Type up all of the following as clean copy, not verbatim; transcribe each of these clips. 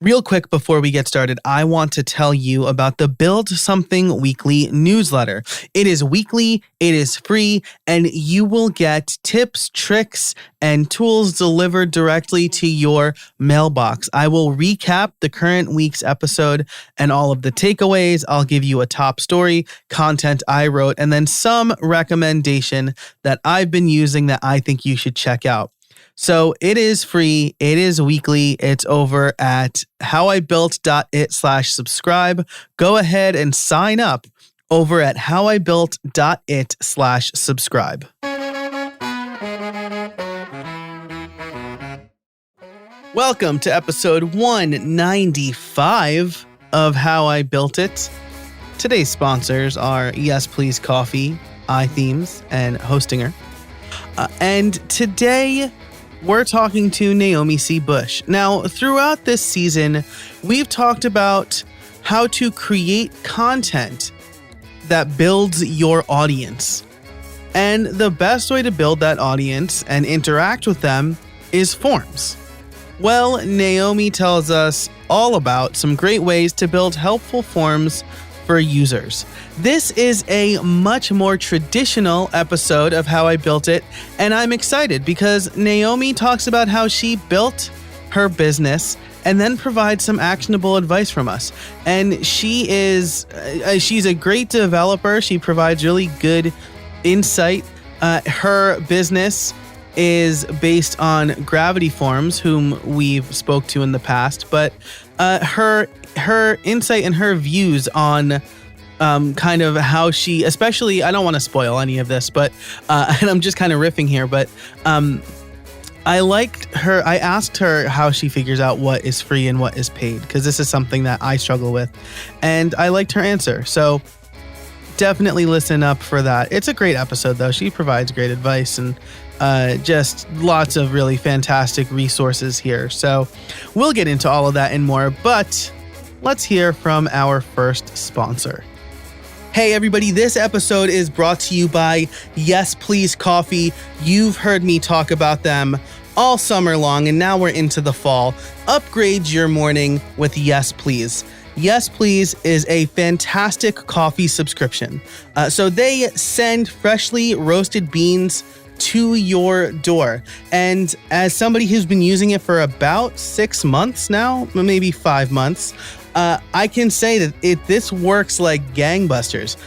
Real quick before we get started, I want to tell you about the Build Something Weekly newsletter. It is weekly, it is free, and you will get tips, tricks, and tools delivered directly to your mailbox. I will recap the current week's episode and all of the takeaways. I'll give you a top story, content I wrote, and then some recommendation that I've been using that I think you should check out. So it is free. It is weekly. It's over at howibuilt.it/subscribe. Go ahead and sign up over at howibuilt.it/subscribe. Welcome to episode 195 of How I Built It. Today's sponsors are Yes Please Coffee, iThemes, and Hostinger. And today we're talking to Naomi C Bush. Now, throughout this season, we've talked about how to create content that builds your audience. And the best way to build that audience and interact with them is forms. Well, Naomi tells us all about some great ways to build helpful forms for users. This is a much more traditional episode of How I Built It, and I'm excited because Naomi talks about how she built her business and then provides some actionable advice from us. And she's a great developer. She provides really good insight. Her business is based on Gravity Forms, whom we've spoke to in the past, but her insight and her views on kind of how she, especially, I don't want to spoil any of this, but and I'm just kind of riffing here, but I asked her how she figures out what is free and what is paid, because this is something that I struggle with, and I liked her answer. So definitely listen up for that. It's a great episode, though. She provides great advice and just lots of really fantastic resources here. So we'll get into all of that and more, but let's hear from our first sponsor. Hey everybody, this episode is brought to you by Yes Please Coffee. You've heard me talk about them all summer long, and now we're into the fall. Upgrade your morning with Yes Please. Yes Please is a fantastic coffee subscription. So they send freshly roasted beans to your door. And as somebody who's been using it for about 6 months now, maybe 5 months, I can say that this works like gangbusters.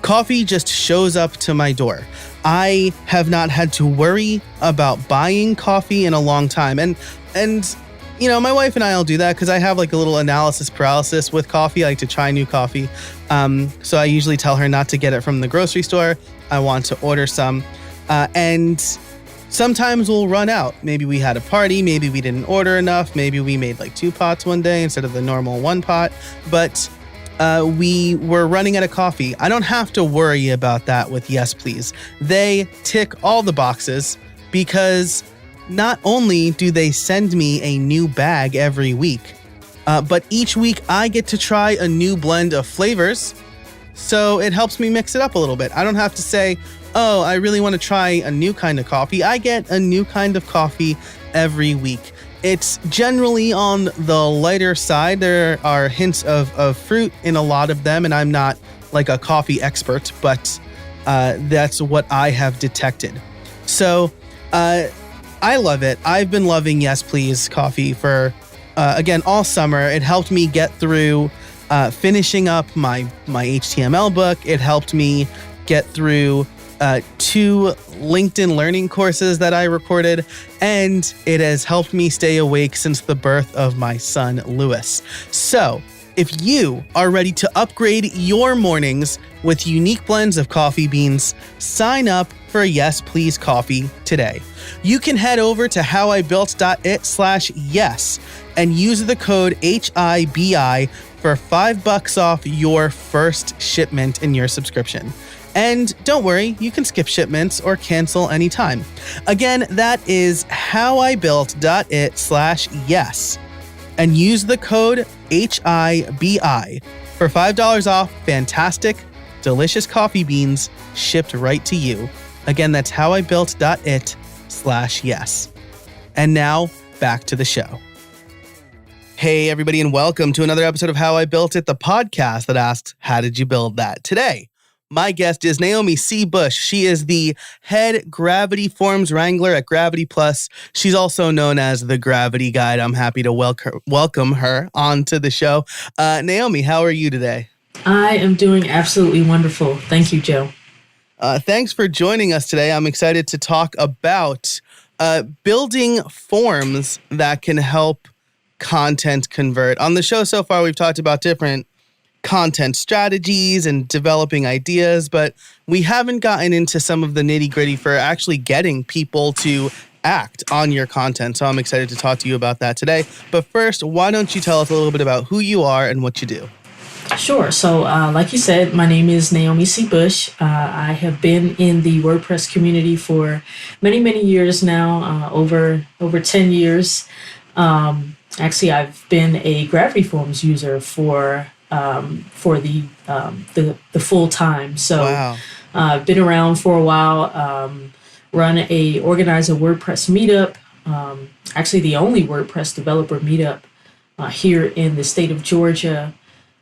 Coffee just shows up to my door. I have not had to worry about buying coffee in a long time. And you know, my wife and I will do that because I have like a little analysis paralysis with coffee. I like to try new coffee. So I usually tell her not to get it from the grocery store. I want to order some. And sometimes we'll run out. Maybe we had a party. Maybe we didn't order enough. Maybe we made like 2 pots one day instead of the normal 1 pot. But we were running out of coffee. I don't have to worry about that with Yes Please. They tick all the boxes because not only do they send me a new bag every week, but each week I get to try a new blend of flavors. So it helps me mix it up a little bit. I don't have to say, oh, I really want to try a new kind of coffee. I get a new kind of coffee every week. It's generally on the lighter side. There are hints of fruit in a lot of them, and I'm not like a coffee expert, but that's what I have detected. So I love it. I've been loving Yes Please Coffee for, again, all summer. It helped me get through finishing up my HTML book. It helped me get through 2 LinkedIn learning courses that I recorded, and it has helped me stay awake since the birth of my son, Lewis. So if you are ready to upgrade your mornings with unique blends of coffee beans, sign up for Yes Please Coffee today. You can head over to howibuilt.it/yes and use the code HIBI for $5 off your first shipment in your subscription. And don't worry, you can skip shipments or cancel anytime. Again, that is howibuilt.it/yes and use the code HIBI for $5 off fantastic, delicious coffee beans shipped right to you. Again, that's howibuilt.it/yes. And now back to the show. Hey, everybody, and welcome to another episode of How I Built It, the podcast that asks, how did you build that? Today, my guest is Naomi C Bush. She is the head Gravity Forms Wrangler at Gravity Plus. She's also known as the Gravity Guide. I'm happy to welcome her onto the show. Naomi, how are you today? I am doing absolutely wonderful. Thank you, Joe. Thanks for joining us today. I'm excited to talk about building forms that can help content convert. On the show so far, we've talked about different content strategies and developing ideas, but we haven't gotten into some of the nitty-gritty for actually getting people to act on your content. So I'm excited to talk to you about that today. But first, why don't you tell us a little bit about who you are and what you do? Sure. So like you said, my name is Naomi C Bush. I have been in the WordPress community for many, many years now, over 10 years. Actually, I've been a Gravity Forms user for the full time. So Wow. I've been around for a while. Organize a WordPress meetup. Actually, the only WordPress developer meetup here in the state of Georgia.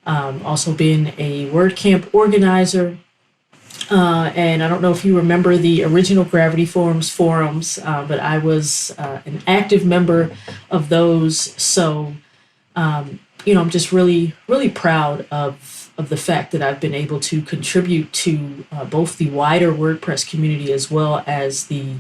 Also been a WordCamp organizer. And I don't know if you remember the original Gravity Forms forums, but I was an active member of those. So, I'm just really, really proud of the fact that I've been able to contribute to both the wider WordPress community as well as the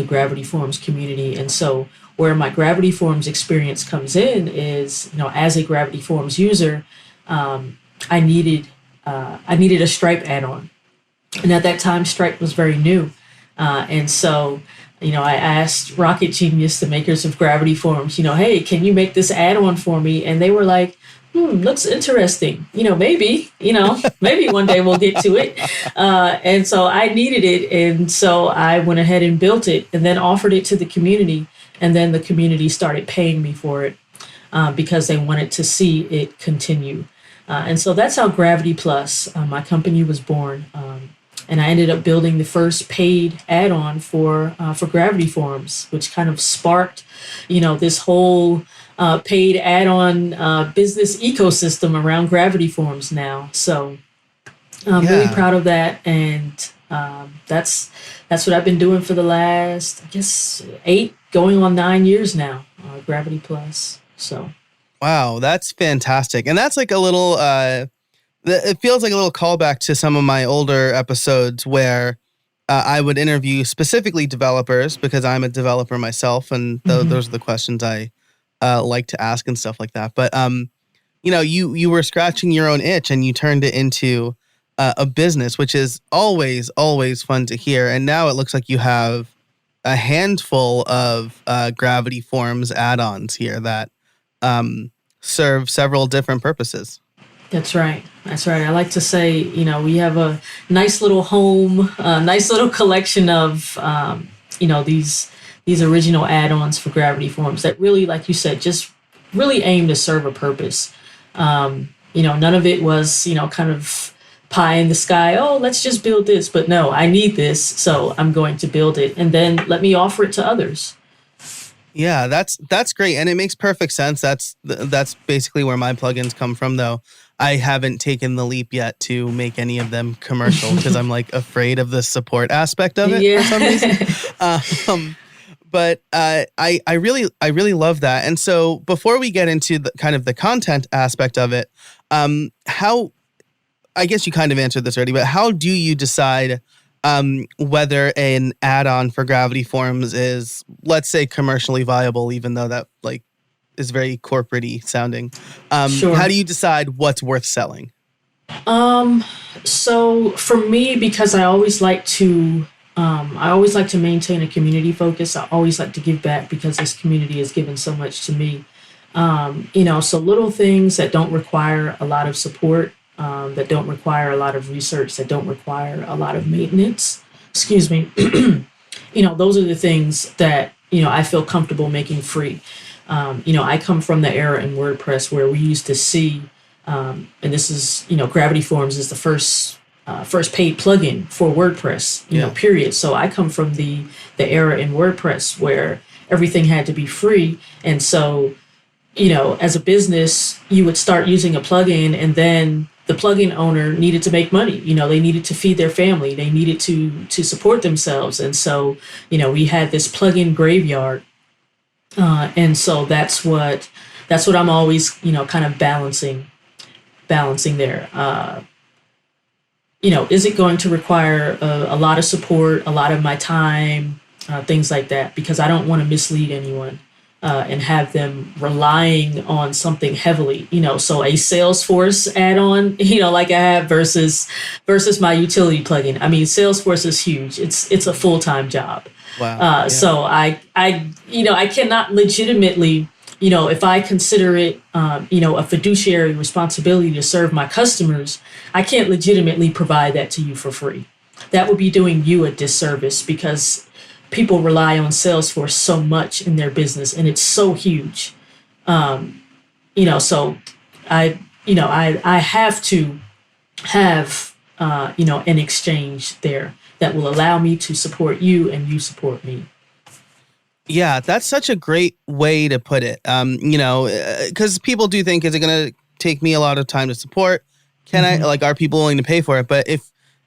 Gravity Forms community. And so where my Gravity Forms experience comes in is, as a Gravity Forms user, I needed a Stripe add-on. And at that time, Stripe was very new. And so, I asked Rocket Genius, the makers of Gravity Forms, hey, can you make this add-on for me? And they were like, looks interesting. Maybe one day we'll get to it. And so I needed it. And so I went ahead and built it and then offered it to the community. And then the community started paying me for it because they wanted to see it continue. And so that's how Gravity Plus, my company, was born. And I ended up building the first paid add-on for Gravity Forms, which kind of sparked, this whole paid add-on business ecosystem around Gravity Forms now. So I'm really proud of that. And that's what I've been doing for the last, 8, going on 9 years now, Gravity Plus. So. Wow, that's fantastic. And that's like a little, it feels like a little callback to some of my older episodes where I would interview specifically developers because I'm a developer myself. And those are the questions I like to ask and stuff like that. But, you were scratching your own itch and you turned it into a business, which is always, always fun to hear. And now it looks like you have a handful of Gravity Forms add-ons here that serve several different purposes. That's right. I like to say, we have a nice little home, a nice little collection of, these original add-ons for Gravity Forms that really, like you said, just really aim to serve a purpose. None of it was, kind of pie in the sky. Oh, let's just build this. But no, I need this, so I'm going to build it. And then let me offer it to others. Yeah, that's great. And it makes perfect sense. That's basically where my plugins come from, though. I haven't taken the leap yet to make any of them commercial because I'm like afraid of the support aspect of it for some reason. But I really love that. And so before we get into the kind of the content aspect of it, how, I guess you kind of answered this already, but how do you decide whether an add-on for Gravity Forms is, let's say, commercially viable, even though that is very corporate-y sounding? Sure. How do you decide what's worth selling? So for me, because I always like to maintain a community focus. I always like to give back because this community has given so much to me. So little things that don't require a lot of support, that don't require a lot of research, that don't require a lot of maintenance. Excuse me. Those are the things that, I feel comfortable making free. I come from the era in WordPress where we used to see, and this is, Gravity Forms is the first paid plugin for WordPress, period. So I come from the era in WordPress where everything had to be free. And so, as a business, you would start using a plugin, and then the plugin owner needed to make money. They needed to feed their family. They needed to support themselves. And so, we had this plugin graveyard. And so that's what I'm always, kind of balancing there. Is it going to require a lot of support, a lot of my time, things like that? Because I don't want to mislead anyone. And have them relying on something heavily, so a Salesforce add-on, like I have versus my utility plugin. I mean, Salesforce is huge. It's a full-time job. Wow. Yeah. So I cannot legitimately, if I consider it, a fiduciary responsibility to serve my customers, I can't legitimately provide that to you for free. That would be doing you a disservice, because people rely on Salesforce so much in their business, and it's so huge. So I have to have, an exchange there that will allow me to support you and you support me. Yeah, that's such a great way to put it. Because people do think, is it going to take me a lot of time to support? Can I, are people willing to pay for it? But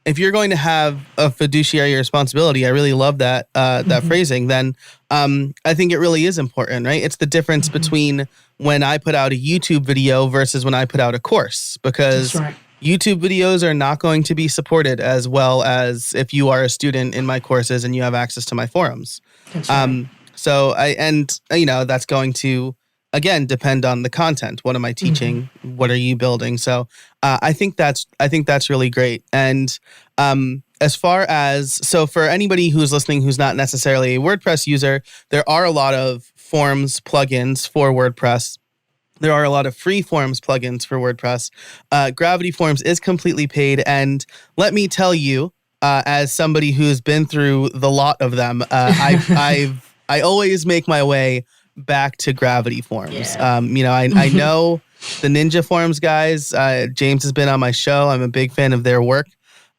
if you're going to have a fiduciary responsibility, I really love that that phrasing, then I think it really is important, right? It's the difference between when I put out a YouTube video versus when I put out a course, because That's right. YouTube videos are not going to be supported as well as if you are a student in my courses and you have access to my forums. That's right. So that's going to, again, depend on the content. What am I teaching? What are you building? So I think that's really great. And as far as, so for anybody who's listening who's not necessarily a WordPress user, there are a lot of forms plugins for WordPress. There are a lot of free forms plugins for WordPress. Gravity Forms is completely paid. And let me tell you, as somebody who's been through the lot of them, I always make my way back to Gravity Forms. Yeah. I know the Ninja Forms guys. James has been on my show. I'm a big fan of their work.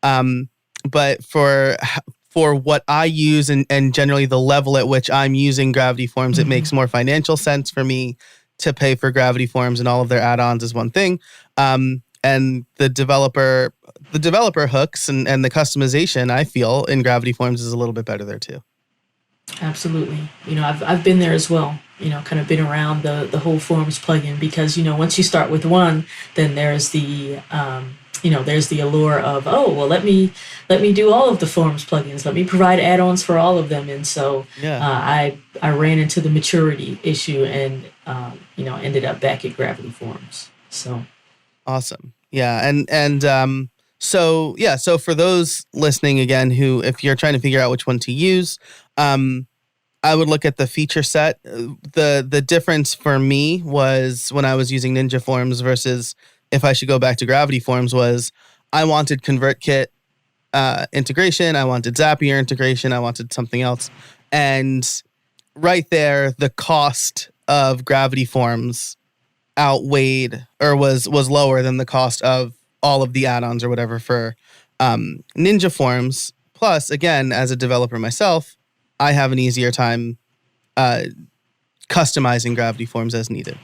But for what I use and generally the level at which I'm using Gravity Forms, it makes more financial sense for me to pay for Gravity Forms, and all of their add-ons is one thing. And the developer hooks and the customization, I feel, in Gravity Forms is a little bit better there too. Absolutely. I've been there as well, kind of been around the whole Forms plugin, because, once you start with one, then there's the, there's the allure of, oh, well, let me do all of the Forms plugins. Let me provide add-ons for all of them. And so I ran into the maturity issue and, ended up back at Gravity Forms. So. Awesome. Yeah. So for those listening again, who, if you're trying to figure out which one to use, I would look at the feature set. The difference for me was when I was using Ninja Forms versus if I should go back to Gravity Forms was I wanted ConvertKit integration. I wanted Zapier integration. I wanted something else. And right there, the cost of Gravity Forms outweighed or was lower than the cost of all of the add-ons or whatever for Ninja Forms. Plus, again, as a developer myself, I have an easier time customizing Gravity Forms as needed.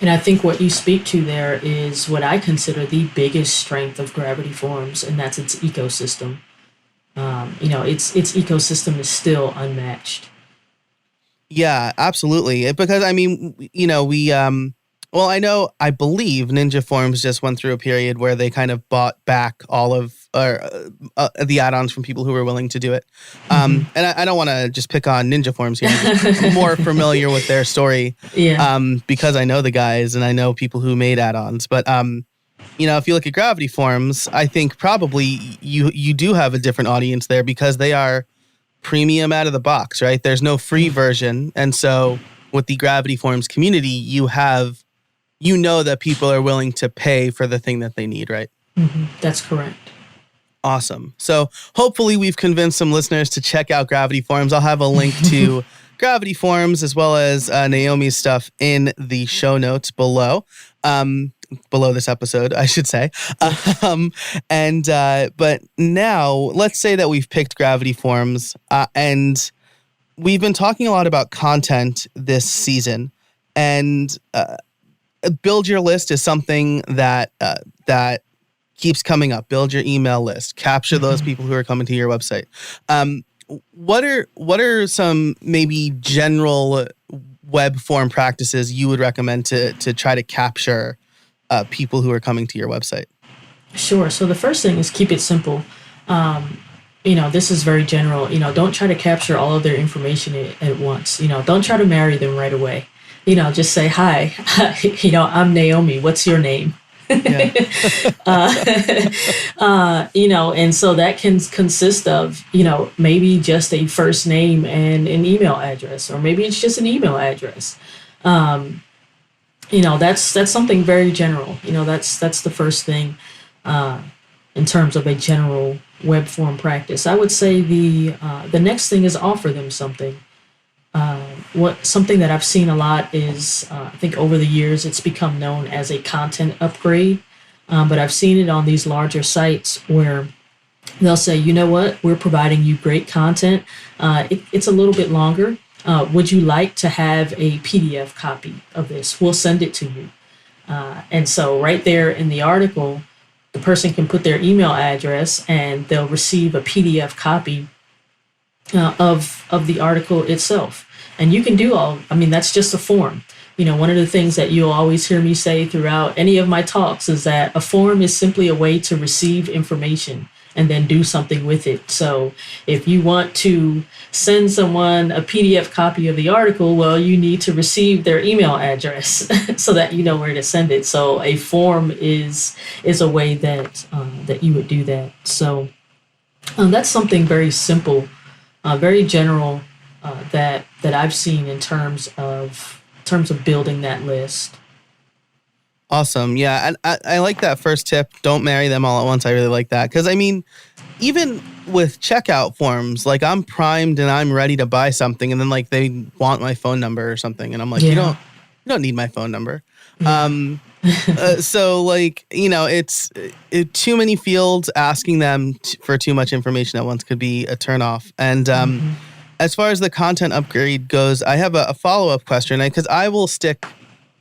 And I think what you speak to there is what I consider the biggest strength of Gravity Forms, and that's its ecosystem. Its ecosystem is still unmatched. Yeah, absolutely. Because, I mean, I believe Ninja Forms just went through a period where they kind of bought back all of the add-ons from people who were willing to do it. And I don't want to just pick on Ninja Forms here. I'm more familiar with their story because I know the guys and I know people who made add-ons. But, if you look at Gravity Forms, I think probably you do have a different audience there because they are premium out of the box, right? There's no free version. And so with the Gravity Forms community, you know that people are willing to pay for the thing that they need, right? That's correct. Awesome. So hopefully we've convinced some listeners to check out Gravity Forms. I'll have a link to Gravity Forms as well as Naomi's stuff in the show notes below. Below this episode, I should say. But now let's say that we've picked Gravity Forms and we've been talking a lot about content this season. And build your list is something that keeps coming up. Build your email list. Capture those people who are coming to your website. What are some maybe general web form practices you would recommend to try to capture people who are coming to your website? Sure. So the first thing is keep it simple. This is very general. Don't try to capture all of their information at once. Don't try to marry them right away. Just say, hi, I'm Naomi. What's your name? Yeah. And so that can consist of, maybe just a first name and an email address, or maybe it's just an email address. That's something very general. That's the first thing in terms of a general web form practice. I would say the next thing is offer them something. Something that I've seen a lot is, I think over the years, it's become known as a content upgrade. But I've seen it on these larger sites where they'll say, you know what, we're providing you great content. It's a little bit longer. Would you like to have a PDF copy of this? We'll send it to you. And so right there in the article, the person can put their email address and they'll receive a PDF copy of the article itself. And you can do that's just a form. One of the things that you'll always hear me say throughout any of my talks is that a form is simply a way to receive information and then do something with it. So if you want to send someone a PDF copy of the article, well, you need to receive their email address so that you know where to send it. So a form is a way that you would do that. So that's something very simple, very general that I've seen in terms of building that list. Awesome. Yeah. And I like that first tip. Don't marry them all at once. I really like that. Because even with checkout forms, like I'm primed and I'm ready to buy something, and then like they want my phone number or something, and I'm like, you don't need my phone number. Yeah. So like, it's too many fields. Asking them for too much information at once could be a turnoff. And as far as the content upgrade goes, I have a follow-up question, because I will stick,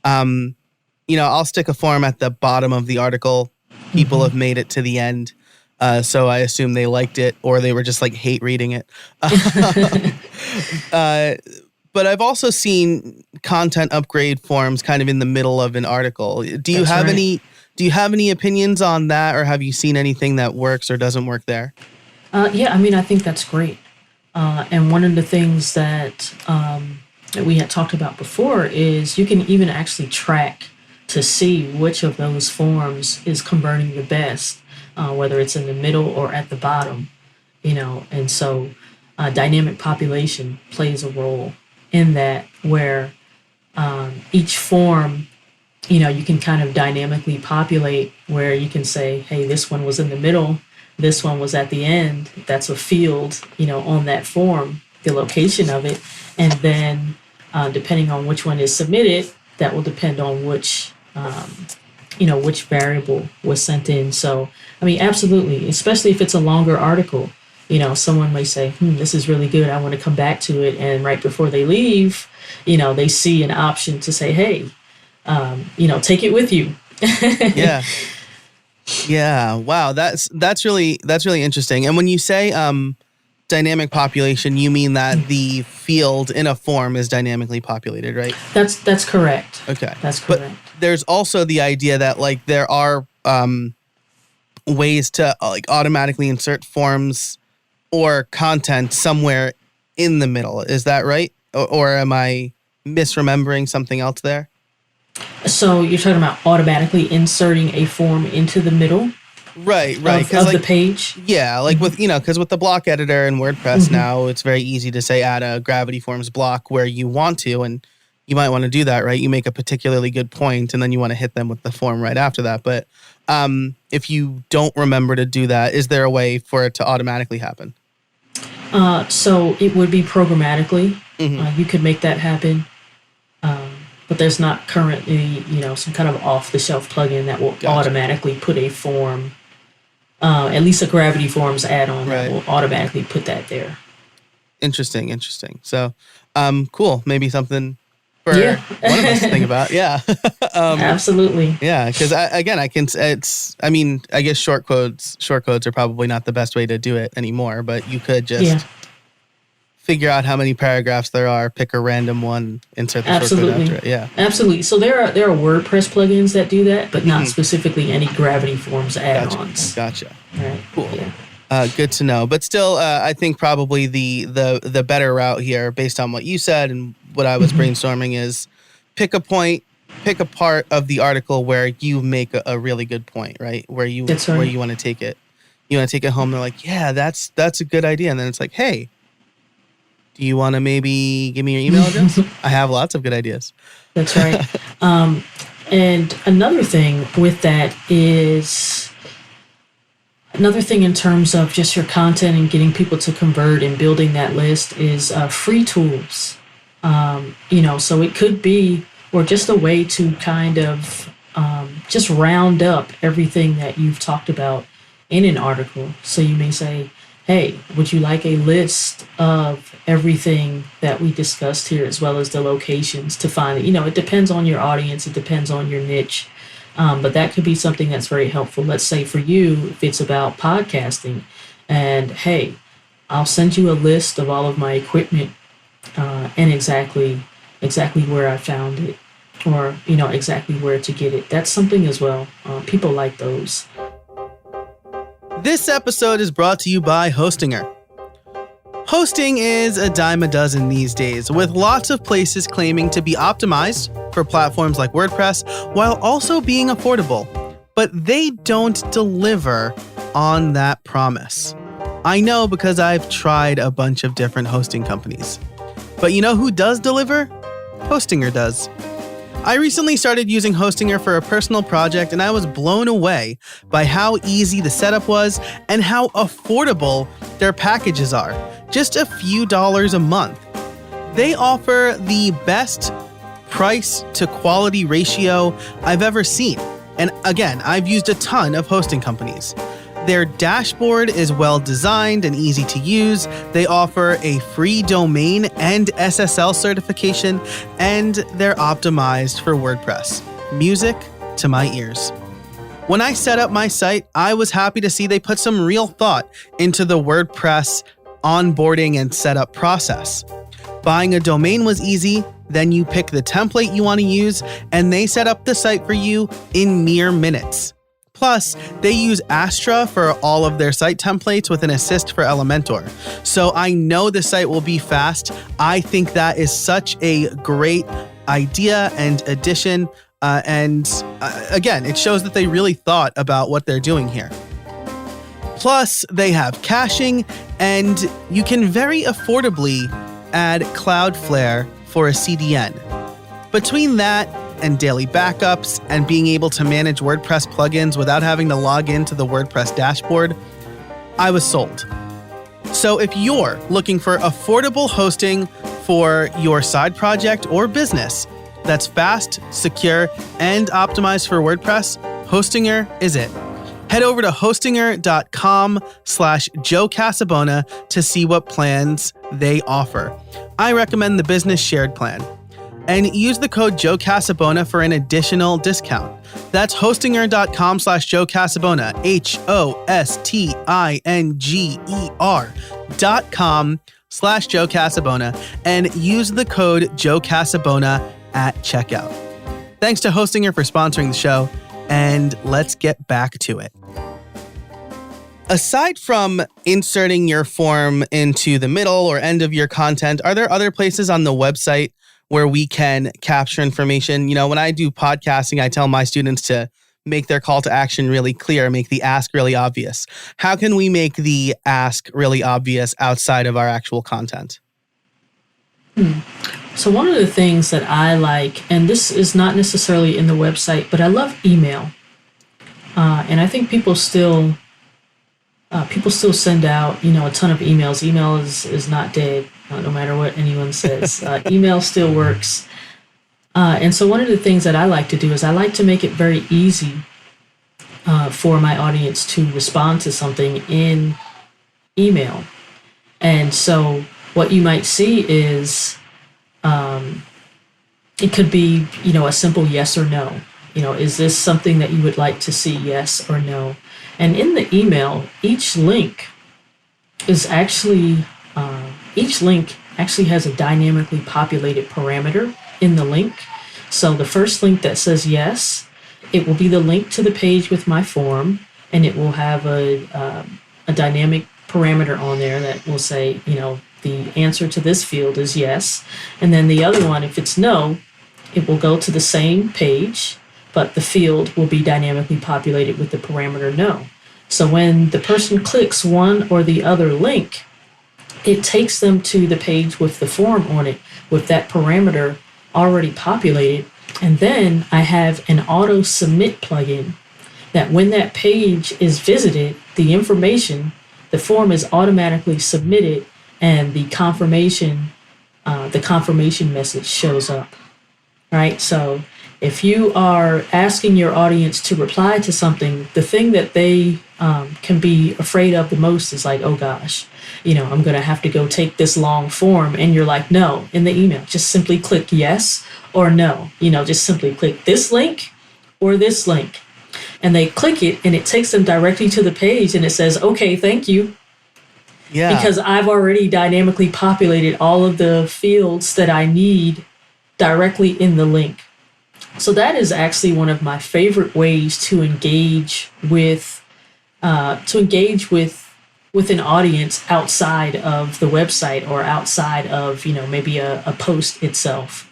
I'll stick a form at the bottom of the article. People have made it to the end. So I assume they liked it, or they were just like hate reading it. But I've also seen content upgrade forms kind of in the middle of an article. Do you have any opinions on that, or have you seen anything that works or doesn't work there? I think that's great. And one of the things that we had talked about before is you can even actually track to see which of those forms is converting the best, whether it's in the middle or at the bottom, and so dynamic population plays a role in that, where each form, you can kind of dynamically populate, where you can say, hey, this one was in the middle, this one was at the end. That's a field, on that form, the location of it. And then depending on which one is submitted, that will depend on which variable was sent in. So, absolutely, especially if it's a longer article, someone may say, this is really good. I want to come back to it. And right before they leave, they see an option to say, hey, take it with you. Yeah. Yeah. Wow. That's really interesting. And when you say dynamic population, you mean that the field in a form is dynamically populated, right? That's correct. Okay. That's correct. But there's also the idea that like there are ways to like automatically insert forms or content somewhere in the middle. Is that right? Or am I misremembering something else there? So you're talking about automatically inserting a form into the middle, right? Of like, the page. Yeah, like with because with the block editor and WordPress now, it's very easy to say add a Gravity Forms block where you want to, and you might want to do that, right? You make a particularly good point, and then you want to hit them with the form right after that. But if you don't remember to do that, is there a way for it to automatically happen? So it would be programmatically. You could make that happen. But there's not currently, some kind of off-the-shelf plugin that will automatically put a form, at least a Gravity Forms add-on that will automatically put that there. Interesting. So, cool. Maybe something for Yeah. one of us to think about. Yeah. Absolutely. Yeah, because I guess short codes are probably not the best way to do it anymore, but you could Yeah. just figure out how many paragraphs there are, pick a random one, insert the short code Absolutely. after it. Yeah. Absolutely. So there are WordPress plugins that do that, but not Mhm. specifically any Gravity Forms add-ons. Gotcha. Right. Cool. Yeah. Good to know. But still, I think probably the better route here, based on what you said and what I was brainstorming, is pick a point, pick a part of the article where you make a really good point, right? That's right. Where you want to take it. You want to take it home. They're like, yeah, that's a good idea. And then it's like, hey, do you want to maybe give me your email address? I have lots of good ideas. That's right. And another thing with that is another thing in terms of just your content and getting people to convert and building that list is free tools. So it could be, or just a way to kind of just round up everything that you've talked about in an article. So you may say, hey, would you like a list of everything that we discussed here, as well as the locations to find it? It depends on your audience. It depends on your niche. But that could be something that's very helpful. Let's say for you, if it's about podcasting, and hey, I'll send you a list of all of my equipment and exactly where I found it, or exactly where to get it. That's something as well. People like those. This episode is brought to you by Hostinger. Hosting is a dime a dozen these days, with lots of places claiming to be optimized for platforms like WordPress while also being affordable. But they don't deliver on that promise. I know because I've tried a bunch of different hosting companies. But you know who does deliver? Hostinger does. I recently started using Hostinger for a personal project, and I was blown away by how easy the setup was and how affordable their packages are. Just a few dollars a month. They offer the best price to quality ratio I've ever seen. And again, I've used a ton of hosting companies. Their dashboard is well designed and easy to use. They offer a free domain and SSL certification, and they're optimized for WordPress. Music to my ears. When I set up my site, I was happy to see they put some real thought into the WordPress onboarding and setup process. Buying a domain was easy. Then you pick the template you want to use, and they set up the site for you in mere minutes. Plus, they use Astra for all of their site templates with an assist for Elementor. So I know the site will be fast. I think that is such a great idea and addition. Again, it shows that they really thought about what they're doing here. Plus, they have caching, and you can very affordably add Cloudflare for a CDN. Between that and daily backups and being able to manage WordPress plugins without having to log into the WordPress dashboard, I was sold. So if you're looking for affordable hosting for your side project or business that's fast, secure, and optimized for WordPress, Hostinger is it. Head over to hostinger.com/Joe Casabona to see what plans they offer. I recommend the business shared plan. And use the code Joe Casabona for an additional discount. That's hostinger.com/Joe Casabona, HOSTINGER.com/Joe Casabona, and use the code Joe Casabona at checkout. Thanks to Hostinger for sponsoring the show, and let's get back to it. Aside from inserting your form into the middle or end of your content, are there other places on the website where we can capture information? When I do podcasting, I tell my students to make their call to action really clear, make the ask really obvious. How can we make the ask really obvious outside of our actual content? So one of the things that I like, and this is not necessarily in the website, but I love email. And I think people still send out, a ton of emails. Email is not dead, no matter what anyone says. Email still works. And so one of the things that I like to do is I like to make it very easy for my audience to respond to something in email. And so what you might see is It could be, a simple yes or no. Is this something that you would like to see, yes or no? And in the email, is actually, each link actually has a dynamically populated parameter in the link. So the first link that says yes, it will be the link to the page with my form, and it will have a dynamic parameter on there that will say, the answer to this field is yes. And then the other one, if it's no, it will go to the same page, but the field will be dynamically populated with the parameter no. So when the person clicks one or the other link, it takes them to the page with the form on it with that parameter already populated. And then I have an auto submit plugin that when that page is visited, the form is automatically submitted, and the confirmation message shows up. Right? So if you are asking your audience to reply to something, the thing that they can be afraid of the most is like, oh gosh, I'm going to have to go take this long form. And you're like, no, in the email, just simply click yes or no. Just simply click this link or this link. And they click it, and it takes them directly to the page, and it says, okay, thank you. Yeah. Because I've already dynamically populated all of the fields that I need directly in the link. So that is actually one of my favorite ways to engage with an audience outside of the website or outside of maybe a post itself.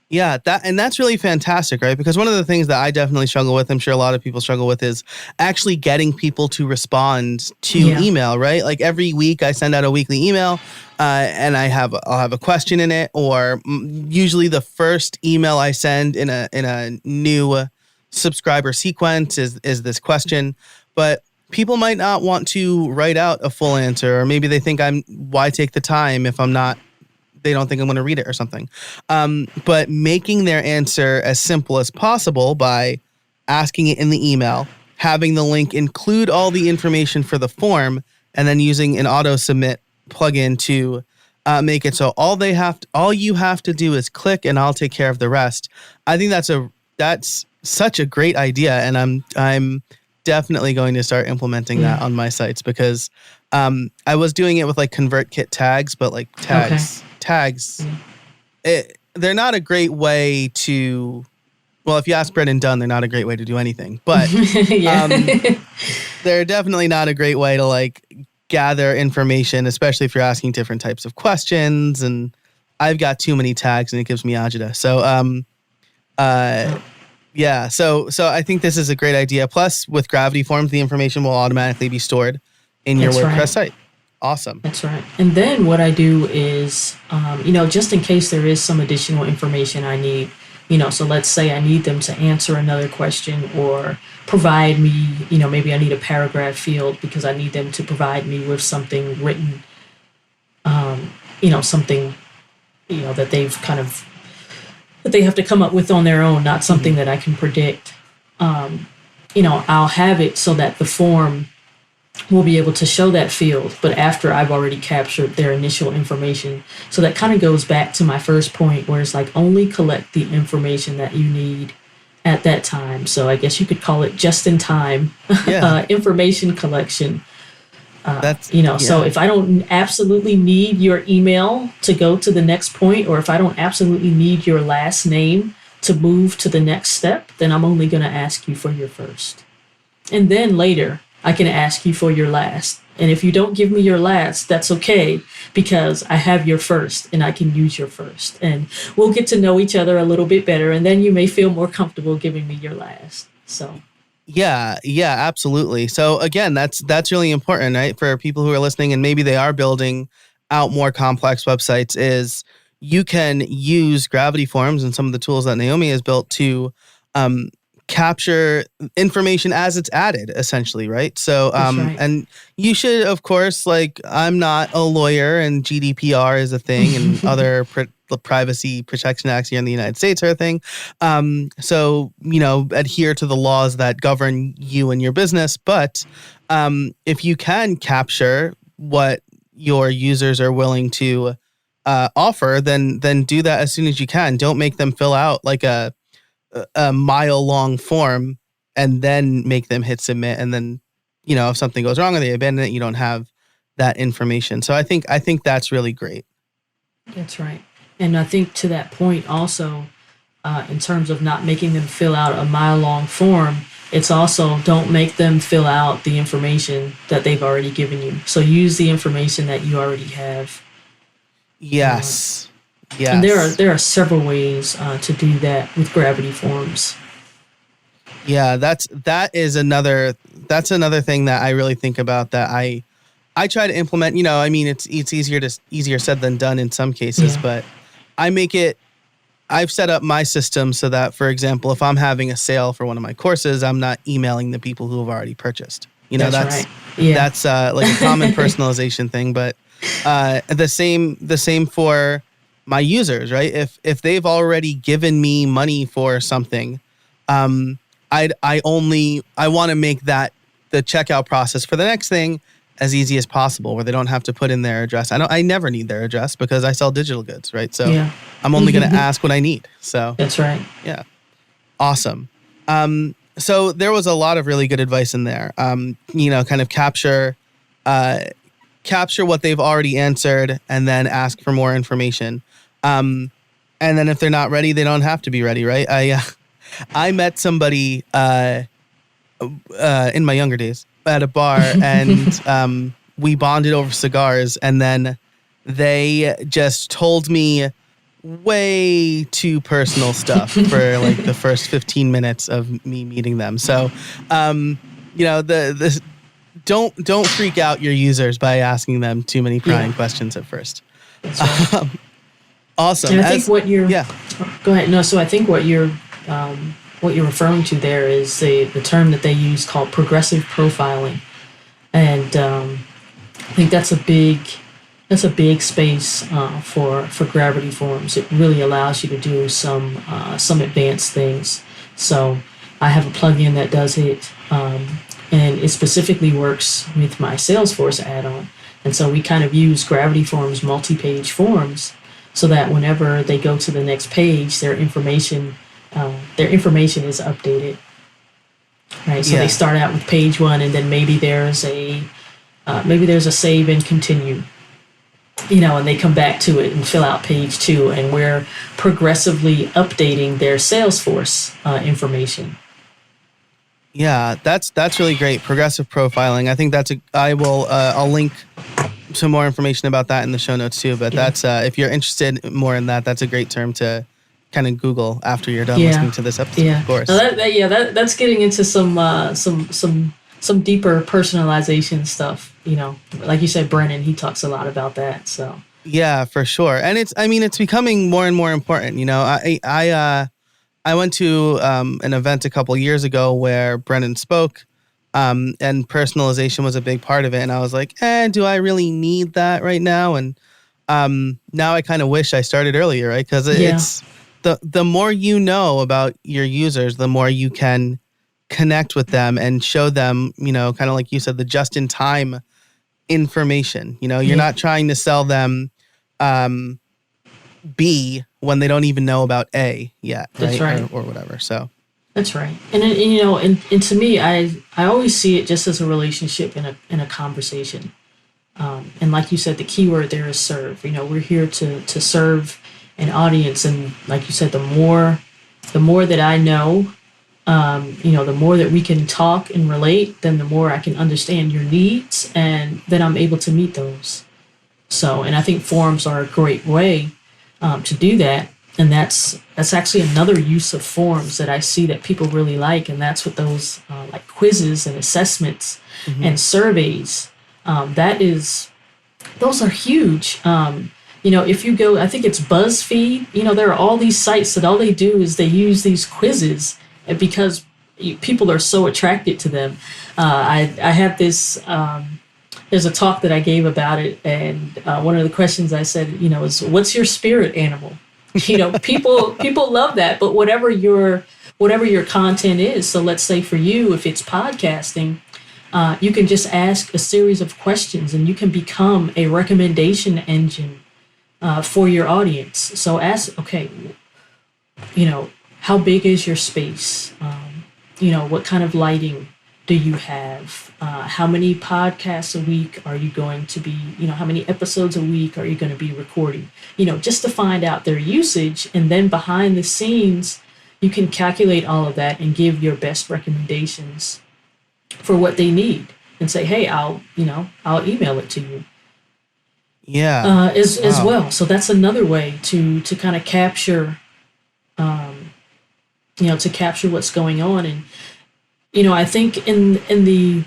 Yeah, that's really fantastic, right? Because one of the things that I definitely struggle with, I'm sure a lot of people struggle with, is actually getting people to respond to email, right? Like every week I send out a weekly email, and I'll have a question in it, or usually the first email I send in a new subscriber sequence is this question, but people might not want to write out a full answer, or maybe they think why take the time if they don't think I'm going to read it or something. But making their answer as simple as possible by asking it in the email, having the link include all the information for the form, and then using an auto submit plugin to make it so all you have to do is click, and I'll take care of the rest. I think that's such a great idea, and I'm definitely going to start implementing that on my sites, because I was doing it with like ConvertKit tags, but like tags, they're not a great way to, well, if you ask Brett and Dunn, they're not a great way to do anything, but they're definitely not a great way to like gather information, especially if you're asking different types of questions. And I've got too many tags and it gives me agita. So, yeah, so I think this is a great idea. Plus, with Gravity Forms, the information will automatically be stored in your WordPress site. Awesome. That's right. And then what I do is, just in case there is some additional information I need, so let's say I need them to answer another question or provide me, maybe I need a paragraph field because I need them to provide me with something written, something, that they have to come up with on their own, not something that I can predict. I'll have it so that the form will be able to show that field, but after I've already captured their initial information. So that kind of goes back to my first point, where it's like only collect the information that you need at that time. So I guess you could call it just in time information collection. So if I don't absolutely need your email to go to the next point, or if I don't absolutely need your last name to move to the next step, then I'm only going to ask you for your first. And then later, I can ask you for your last. And if you don't give me your last, that's okay, because I have your first and I can use your first. And we'll get to know each other a little bit better, and then you may feel more comfortable giving me your last. So Yeah, absolutely. So again, that's really important, right? For people who are listening and maybe they are building out more complex websites, is you can use Gravity Forms and some of the tools that Naomi has built to capture information as it's added, essentially, right? So, right. And you should, of course, like, I'm not a lawyer, and GDPR is a thing, and other privacy protection acts here in the United States are a thing. So, adhere to the laws that govern you and your business. But if you can capture what your users are willing to offer, then do that as soon as you can. Don't make them fill out like a mile long form and then make them hit submit. And then, if something goes wrong or they abandon it, you don't have that information. So I think that's really great. That's right. And I think to that point also, in terms of not making them fill out a mile-long form, it's also don't make them fill out the information that they've already given you. So use the information that you already have. Yes. Yes. And there are several ways to do that with Gravity Forms. Yeah, that's another thing that I really think about, that I try to implement. It's easier said than done in some cases, but I've set up my system so that, for example, if I'm having a sale for one of my courses, I'm not emailing the people who have already purchased. That's right. Yeah. That's like a common personalization thing, but the same for my users, right? If they've already given me money for something, I want to make that the checkout process for the next thing as easy as possible, where they don't have to put in their address. I never need their address because I sell digital goods, right? So I'm only going to ask what I need. So that's right. Yeah. Awesome. So there was a lot of really good advice in there. Kind of capture what they've already answered and then ask for more information. And then if they're not ready, they don't have to be ready, right? I met somebody in my younger days at a bar, and we bonded over cigars, and then they just told me way too personal stuff for like the first 15 minutes of me meeting them. So, don't freak out your users by asking them too many prying questions at first. That's right. Awesome. And I think what you're go ahead. No, so I think what you're referring to there is the term that they use called progressive profiling, and I think that's a big space for Gravity Forms. It really allows you to do some advanced things. So I have a plugin that does it, and it specifically works with my Salesforce add-on. And so we kind of use Gravity Forms multi-page forms so that whenever they go to the next page, their information is updated. Right, so they start out with page 1, and then maybe there's a save and continue. And they come back to it and fill out page 2, and we're progressively updating their Salesforce information. Yeah, that's really great. Progressive profiling. I think I'll link some more information about that in the show notes too. But that's if you're interested more in that, that's a great term to kind of Google after you're done listening to this episode. Of course. That's getting into some deeper personalization stuff. Like you said, Brennan, he talks a lot about that. So yeah, for sure. And it's becoming more and more important. I went to an event a couple years ago where Brennan spoke, and personalization was a big part of it. And I was like, do I really need that right now? And now I kind of wish I started earlier, right? Because it's the more you know about your users, the more you can connect with them and show them, kind of like you said, the just-in-time information. You're not trying to sell them B when they don't even know about A yet, right? That's right. Or whatever. So that's right. And to me, I always see it just as a relationship in a conversation. And like you said, the key word there is serve. We're here to serve an audience, and like you said, the more that I know, the more that we can talk and relate, then the more I can understand your needs, and then I'm able to meet those. So, and I think forums are a great way to do that. And that's actually another use of forms that I see that people really like, and that's with those like quizzes and assessments and surveys. Those are huge. If you go, I think it's BuzzFeed, there are all these sites that all they do is they use these quizzes because people are so attracted to them. I have this, there's a talk that I gave about it, and one of the questions I said, is what's your spirit animal? People love that, but whatever your content is. So let's say for you, if it's podcasting, you can just ask a series of questions, and you can become a recommendation engine for your audience. So ask, okay, how big is your space? What kind of lighting do you have? How many podcasts a week are you going to be, how many episodes a week are you going to be recording? Just to find out their usage. And then behind the scenes, you can calculate all of that and give your best recommendations for what they need and say, hey, I'll email it to you. Yeah. As well. So that's another way to kind of capture, to capture what's going on. And, I think in the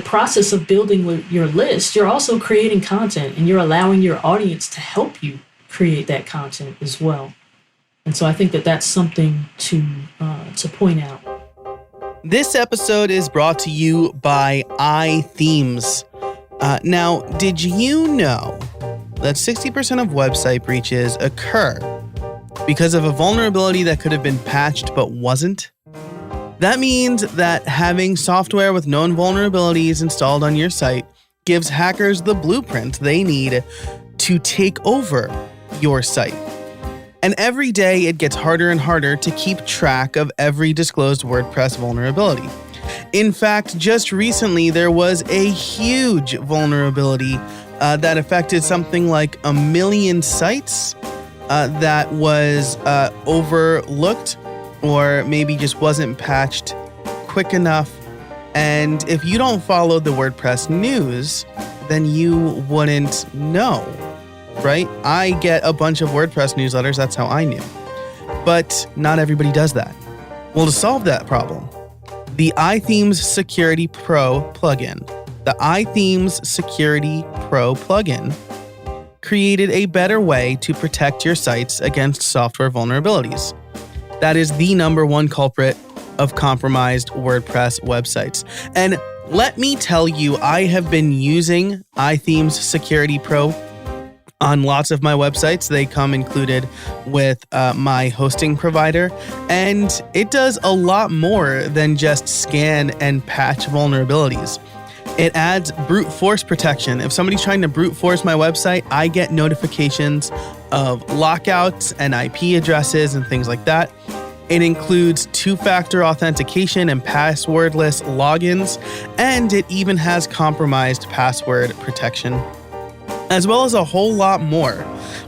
process of building your list, you're also creating content and you're allowing your audience to help you create that content as well. And so I think that that's something to point out. This episode is brought to you by iThemes. Now, did you know that 60% of website breaches occur because of a vulnerability that could have been patched but wasn't? That means that having software with known vulnerabilities installed on your site gives hackers the blueprint they need to take over your site. And every day it gets harder and harder to keep track of every disclosed WordPress vulnerability. In fact, just recently there was a huge vulnerability that affected something like 1 million sites that was overlooked or maybe just wasn't patched quick enough. And if you don't follow the WordPress news, then you wouldn't know, right? I get a bunch of WordPress newsletters, that's how I knew. But not everybody does that. Well, to solve that problem, the iThemes Security Pro plugin, created a better way to protect your sites against software vulnerabilities. That is the number one culprit of compromised WordPress websites. And let me tell you, I have been using iThemes Security Pro on lots of my websites. They come included with my hosting provider, and it does a lot more than just scan and patch vulnerabilities. It adds brute force protection. If somebody's trying to brute force my website, I get notifications of lockouts and IP addresses and things like that. It includes two-factor authentication and passwordless logins, and it even has compromised password protection, as well as a whole lot more,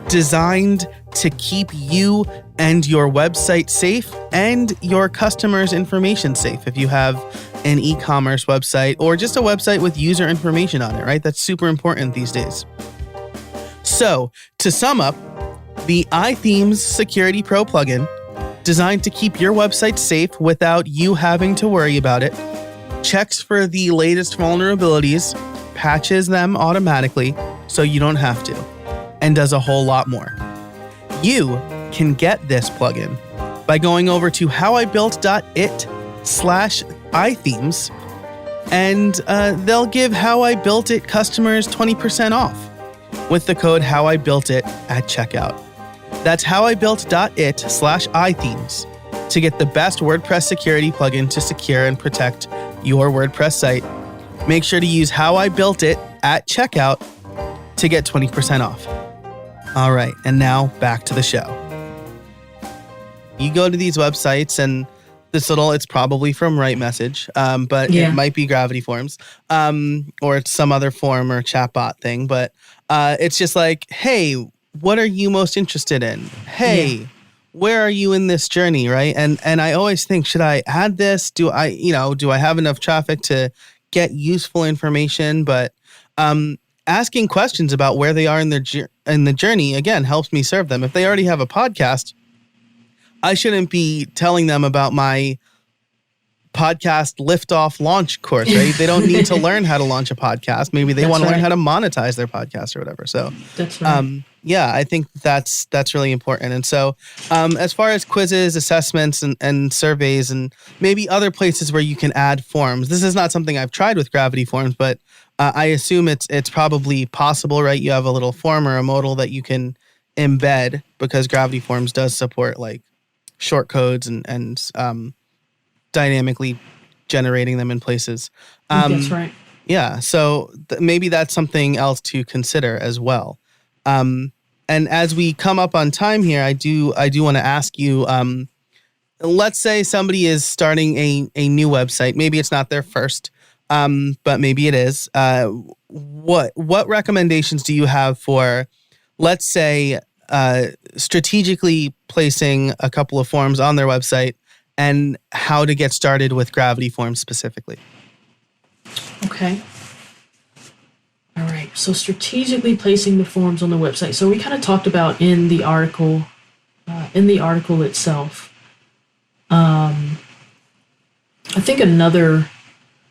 designed to keep you and your website safe and your customers' information safe. If you have an e-commerce website or just a website with user information on it, right? That's super important these days. So, to sum up, the iThemes Security Pro plugin, designed to keep your website safe without you having to worry about it, checks for the latest vulnerabilities, patches them automatically so you don't have to, and does a whole lot more. You can get this plugin by going over to howibuilt.it/iThemes, and they'll give How I Built It customers 20% off with the code HowIBuiltIt at checkout. That's howibuilt.it/iThemes to get the best WordPress security plugin to secure and protect your WordPress site. Make sure to use HowIBuiltIt at checkout to get 20% off. All right, and now back to the show. You go to these websites and it's probably from RightMessage, but It might be Gravity Forms, or it's some other form or chatbot thing. But it's just like, hey, what are you most interested in? Hey, where are you in this journey, right? And I always think, should I add this? Do I have enough traffic to get useful information? But asking questions about where they are in the journey, again, helps me serve them. If they already have a podcast, I shouldn't be telling them about my podcast liftoff launch course, right? They don't need to learn how to launch a podcast. Maybe they want to learn how to monetize their podcast or whatever. So that's right. I think that's really important. And so as far as quizzes, assessments, and surveys, and maybe other places where you can add forms, this is not something I've tried with Gravity Forms, but I assume it's probably possible, right? You have a little form or a modal that you can embed, because Gravity Forms does support like short codes and dynamically generating them in places. That's right. Yeah, so maybe that's something else to consider as well. And as we come up on time here, I do want to ask you, let's say somebody is starting a new website. Maybe it's not their first, but maybe it is. What recommendations do you have for, let's say, strategically placing a couple of forms on their website and how to get started with Gravity Forms specifically? Okay. All right. So strategically placing the forms on the website. So we kind of talked about in the article itself. I think another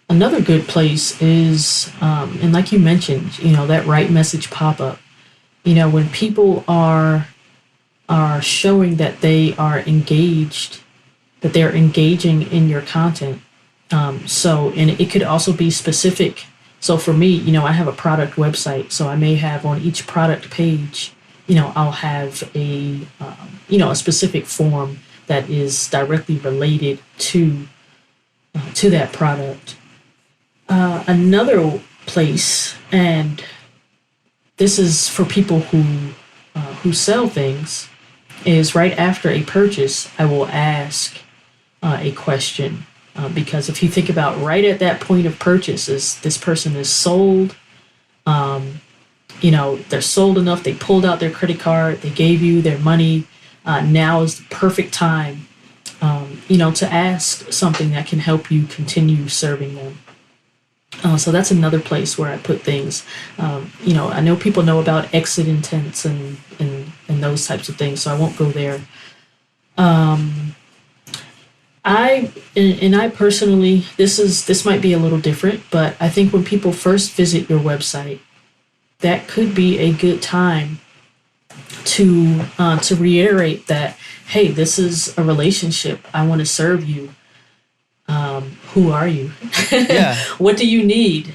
good place is, and like you mentioned, that right message pop-up. When people are showing that they are engaged, that they're engaging in your content. And it could also be specific. So for me, I have a product website, so I may have on each product page, I'll have a specific form that is directly related to that product. Another place, and this is for people who sell things, is right after a purchase, I will ask a question. Because if you think about right at that point of purchase, is this person is sold, they're sold enough, they pulled out their credit card, they gave you their money, now is the perfect time, to ask something that can help you continue serving them. So that's another place where I put things. I know people know about exit intents and those types of things, so I won't go there. I personally, this might be a little different, but I think when people first visit your website, that could be a good time to reiterate that, hey, this is a relationship. I want to serve you. Who are you? Yeah. What do you need?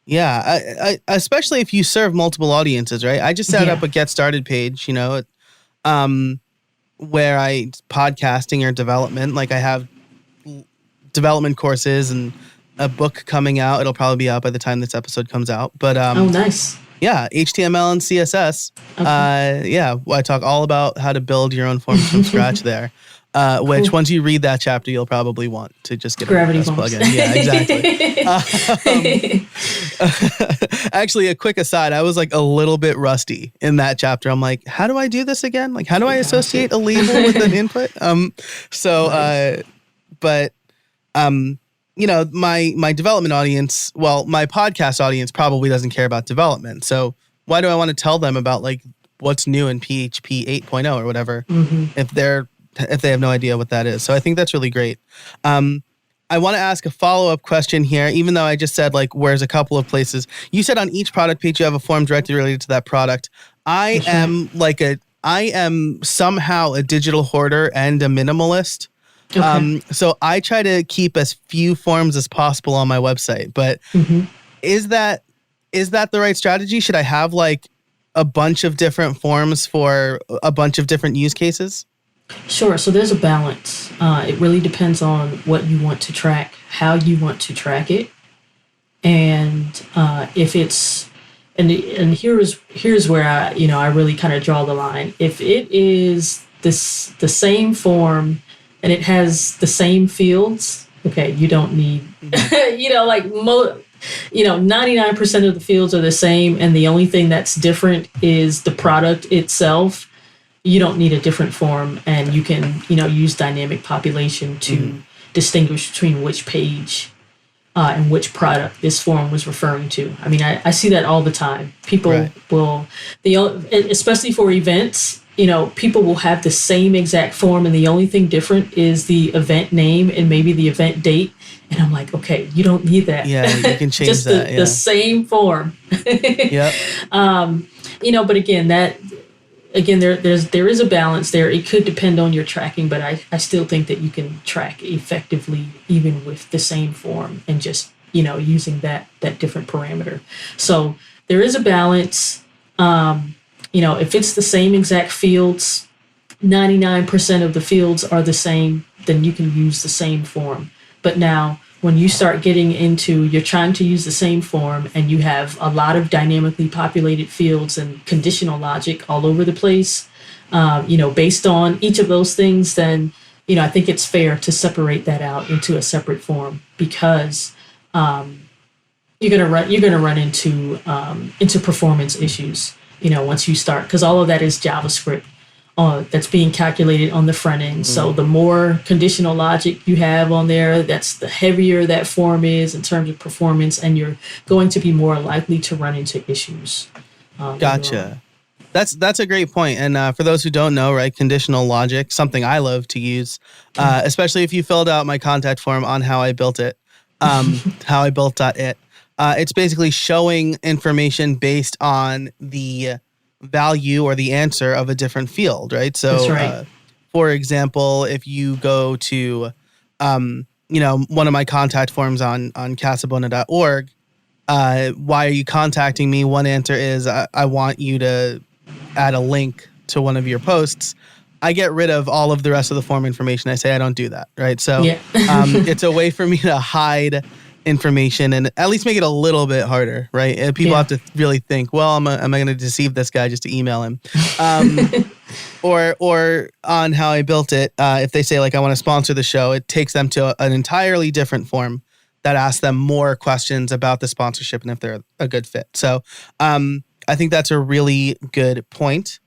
Yeah, I especially if you serve multiple audiences, right? I just set up a get started page, where I podcasting or development, like I have development courses and a book coming out. It'll probably be out by the time this episode comes out. But oh, nice. Yeah, HTML and CSS. Okay. I talk all about how to build your own forms from scratch there. Which once you read that chapter, you'll probably want to just get Gravity a Forms plugin. Yeah, exactly. Actually, a quick aside, I was like a little bit rusty in that chapter. I'm like, how do I do this again? Like, how do I associate a label with an input? My development audience, my podcast audience probably doesn't care about development. So why do I want to tell them about like what's new in PHP 8.0 or whatever if they have no idea what that is? So I think that's really great. I want to ask a follow-up question here, even though I just said like where's a couple of places. You said on each product page you have a form directly related to that product. I am somehow a digital hoarder and a minimalist. Okay. So I try to keep as few forms as possible on my website, but is that the right strategy? Should I have like a bunch of different forms for a bunch of different use cases? Sure. So there's a balance. It really depends on what you want to track, how you want to track it, and if it's and here's where I really kind of draw the line. If it is the same form and it has the same fields, okay, you don't need 99% of the fields are the same, and the only thing that's different is the product itself. You don't need a different form, and you can, use dynamic population to distinguish between which page and which product this form was referring to. I mean, I see that all the time. People will, especially for events, people will have the same exact form, and the only thing different is the event name and maybe the event date. And I'm like, okay, you don't need that. Yeah, you can change just that. The same form. Yep. But again, there is a balance there. It could depend on your tracking, but I still think that you can track effectively even with the same form and just, using that different parameter. So there is a balance. If it's the same exact fields, 99% of the fields are the same, then you can use the same form. But now when you start getting into, you're trying to use the same form and you have a lot of dynamically populated fields and conditional logic all over the place, based on each of those things, then, I think it's fair to separate that out into a separate form, because you're gonna run into performance issues, once you start, because all of that is JavaScript that's being calculated on the front end. So the more conditional logic you have on there, that's the heavier that form is in terms of performance, and you're going to be more likely to run into issues. Gotcha. That's a great point. And for those who don't know, right, conditional logic, something I love to use, especially if you filled out my contact form on how I built it, how I built.it. It's basically showing information based on the value or the answer of a different field, right? So, That's right. For example, if you go to, one of my contact forms on casabona.org, why are you contacting me? One answer is I want you to add a link to one of your posts. I get rid of all of the rest of the form information. I say I don't do that, right? So Yeah. It's a way for me to hide information and at least make it a little bit harder, right? And people have to really think, well, am I going to deceive this guy just to email him? Or on how I built it, if they say, like, I want to sponsor the show, it takes them to an entirely different form that asks them more questions about the sponsorship and if they're a good fit. So I think that's a really good point.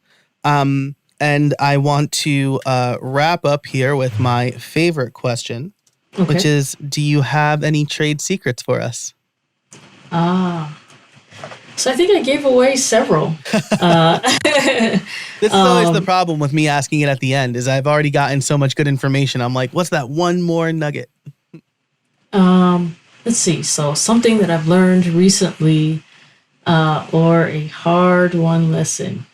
And I want to wrap up here with my favorite question, which is, do you have any trade secrets for us? So I think I gave away several. This is always the problem with me asking it at the end, is I've already gotten so much good information. I'm like, what's that one more nugget? Let's see. So something that I've learned recently, or a hard won lesson.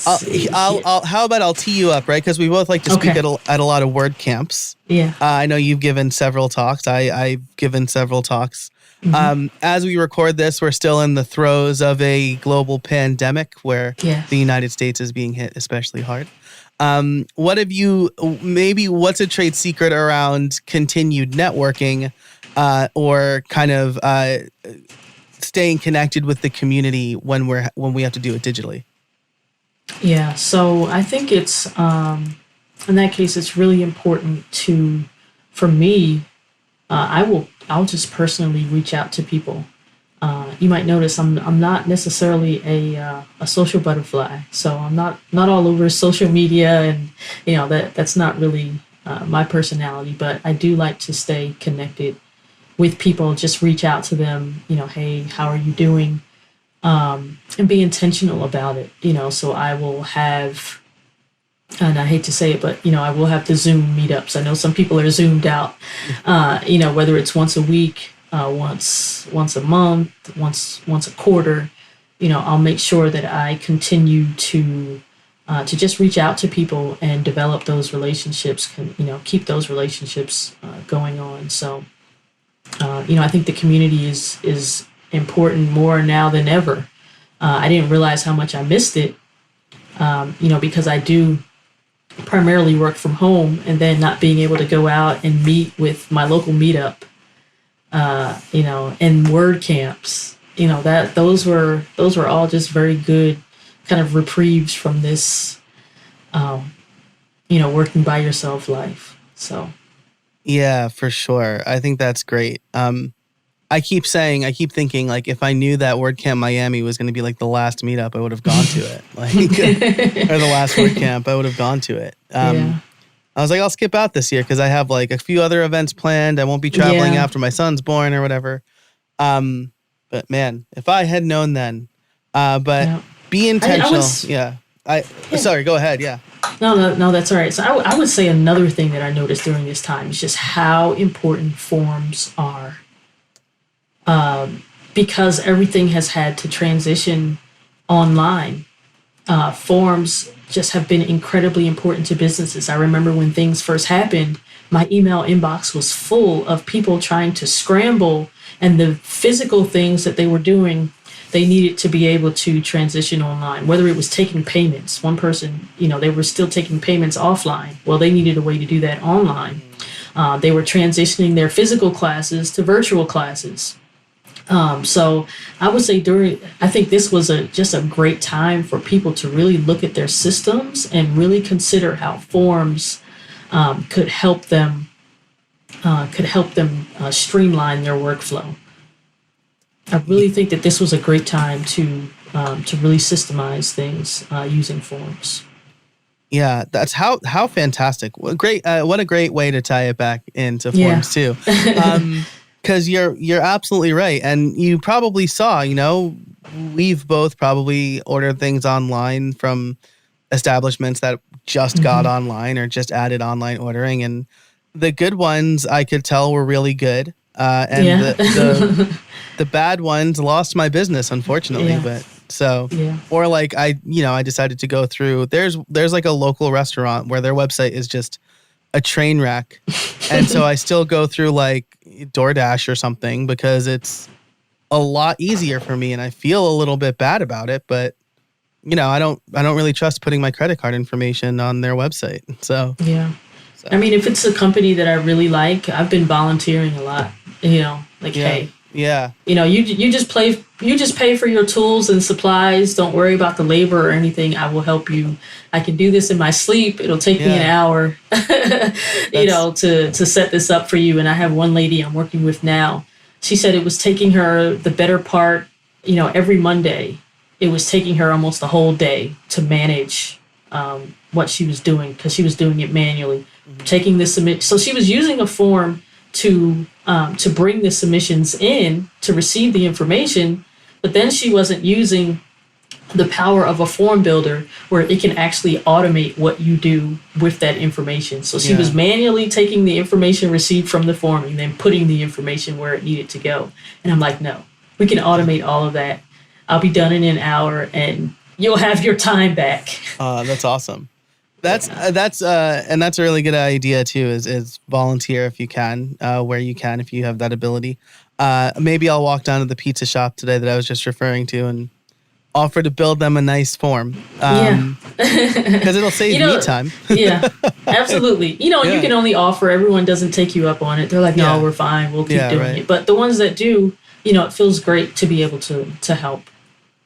How about I'll tee you up, right? Because we both like to speak at a lot of word camps. Yeah. I know you've given several talks. I've given several talks. As we record this, we're still in the throes of a global pandemic where the United States is being hit especially hard. What's a trade secret around continued networking or kind of staying connected with the community when we have to do it digitally? Yeah, so I think it's, in that case, it's really important for me, I'll just personally reach out to people. You might notice I'm not necessarily a social butterfly, so I'm not all over social media, and that's not really my personality. But I do like to stay connected with people. Just reach out to them. Hey, how are you doing? And be intentional about it. So I will have, and I hate to say it, but I will have the Zoom meetups. I know some people are zoomed out. Whether it's once a week, once a month, once a quarter, I'll make sure that I continue to just reach out to people and develop those relationships. Keep those relationships going on. So, I think the community is important more now than ever. I didn't realize how much I missed it, because I do primarily work from home, and then not being able to go out and meet with my local meetup, and word camps, that those were all just very good kind of reprieves from this, working by yourself life. So. Yeah, for sure. I think that's great. I keep thinking, like, if I knew that WordCamp Miami was going to be like the last meetup, I would have gone to it. Or the last WordCamp, I would have gone to it. I was like, I'll skip out this year because I have like a few other events planned. I won't be traveling after my son's born or whatever. But man, if I had known then, be intentional. Sorry, go ahead. Yeah. No, that's all right. So I would say another thing that I noticed during this time is just how important forms are. Because everything has had to transition online, forms just have been incredibly important to businesses. I remember when things first happened, my email inbox was full of people trying to scramble, and the physical things that they were doing, they needed to be able to transition online, whether it was taking payments. One person, they were still taking payments offline. Well, they needed a way to do that online. They were transitioning their physical classes to virtual classes. So I would say I think this was just a great time for people to really look at their systems and really consider how forms could help them streamline their workflow. I really think that this was a great time to really systemize things using forms. Yeah, that's how fantastic. What a great way to tie it back into forms too. Because you're absolutely right, and you probably saw. We've both probably ordered things online from establishments that just got online or just added online ordering, and the good ones I could tell were really good, and the bad ones lost my business, unfortunately. Yeah. Or like I decided to go through. There's like a local restaurant where their website is just a train wreck, and so I still go through like DoorDash or something because it's a lot easier for me, and I feel a little bit bad about it, but I don't really trust putting my credit card information on their website. So I mean, if it's a company that I really like, I've been volunteering a lot. Hey, you just pay for your tools and supplies. Don't worry about the labor or anything. I will help you. I can do this in my sleep. It'll take me an hour, to set this up for you. And I have one lady I'm working with now. She said it was taking her the better part, every Monday, it was taking her almost the whole day to manage what she was doing because she was doing it manually, taking the submit. So she was using a form to bring the submissions in to receive the information, but then she wasn't using the power of a form builder where it can actually automate what you do with that information. So she was manually taking the information received from the form and then putting the information where it needed to go. And I'm like, no, we can automate all of that. I'll be done in an hour and you'll have your time back. That's awesome. That's a really good idea too, is volunteer if you can, where you can, if you have that ability. Maybe I'll walk down to the pizza shop today that I was just referring to and offer to build them a nice form. Because it'll save me time. Yeah, absolutely. You can only offer, everyone doesn't take you up on it. They're like, no, we're fine. We'll keep doing it. But the ones that do, it feels great to be able to help.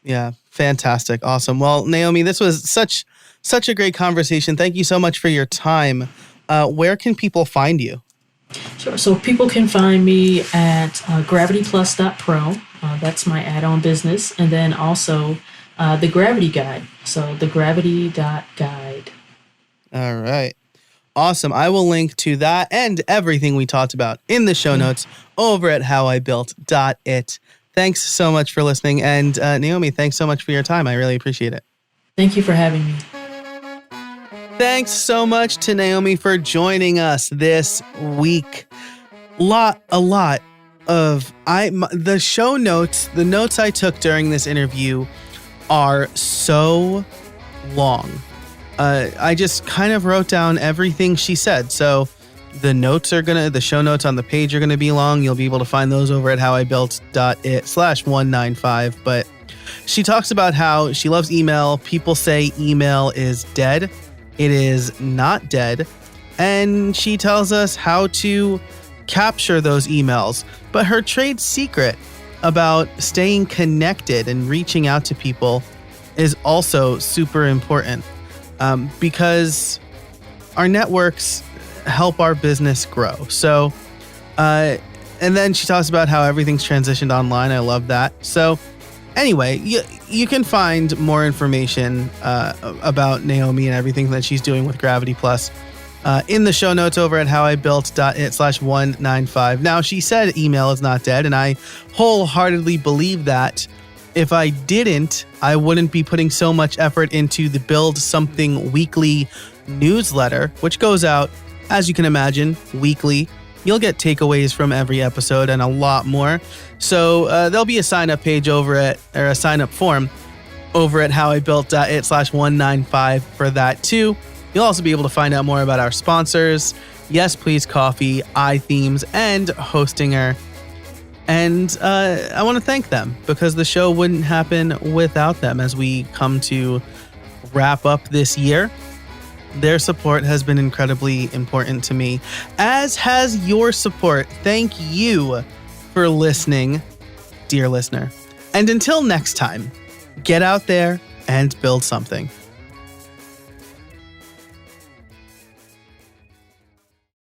Yeah. Fantastic. Awesome. Well, Naomi, this was such a great conversation. Thank you so much for your time. Where can people find you? Sure. So people can find me at gravityplus.pro. That's my add-on business. And then also the Gravity Guide. So thegravity.guide. All right. Awesome. I will link to that and everything we talked about in the show notes over at howibuilt.it. Thanks so much for listening. And Naomi, thanks so much for your time. I really appreciate it. Thank you for having me. Thanks so much to Naomi for joining us this week. A lot of the show notes, the notes I took during this interview are so long. I just kind of wrote down everything she said. So the show notes on the page are going to be long. You'll be able to find those over at howibuilt.it/195. But she talks about how she loves email. People say email is dead. It is not dead. And she tells us how to capture those emails. But her trade secret about staying connected and reaching out to people is also super important, because our networks help our business grow. So, and then she talks about how everything's transitioned online. I love that. So anyway, you can find more information about Naomi and everything that she's doing with Gravity Plus in the show notes over at howibuilt.it/195. Now, she said email is not dead, and I wholeheartedly believe that. If I didn't, I wouldn't be putting so much effort into the Build Something Weekly newsletter, which goes out, as you can imagine, weekly. You'll get takeaways from every episode and a lot more. So there'll be a sign-up page a sign-up form over at howibuilt.it/195 for that too. You'll also be able to find out more about our sponsors, Yes Please Coffee, iThemes, and Hostinger. And I want to thank them because the show wouldn't happen without them as we come to wrap up this year. Their support has been incredibly important to me, as has your support. Thank you for listening, dear listener. And until next time, get out there and build something.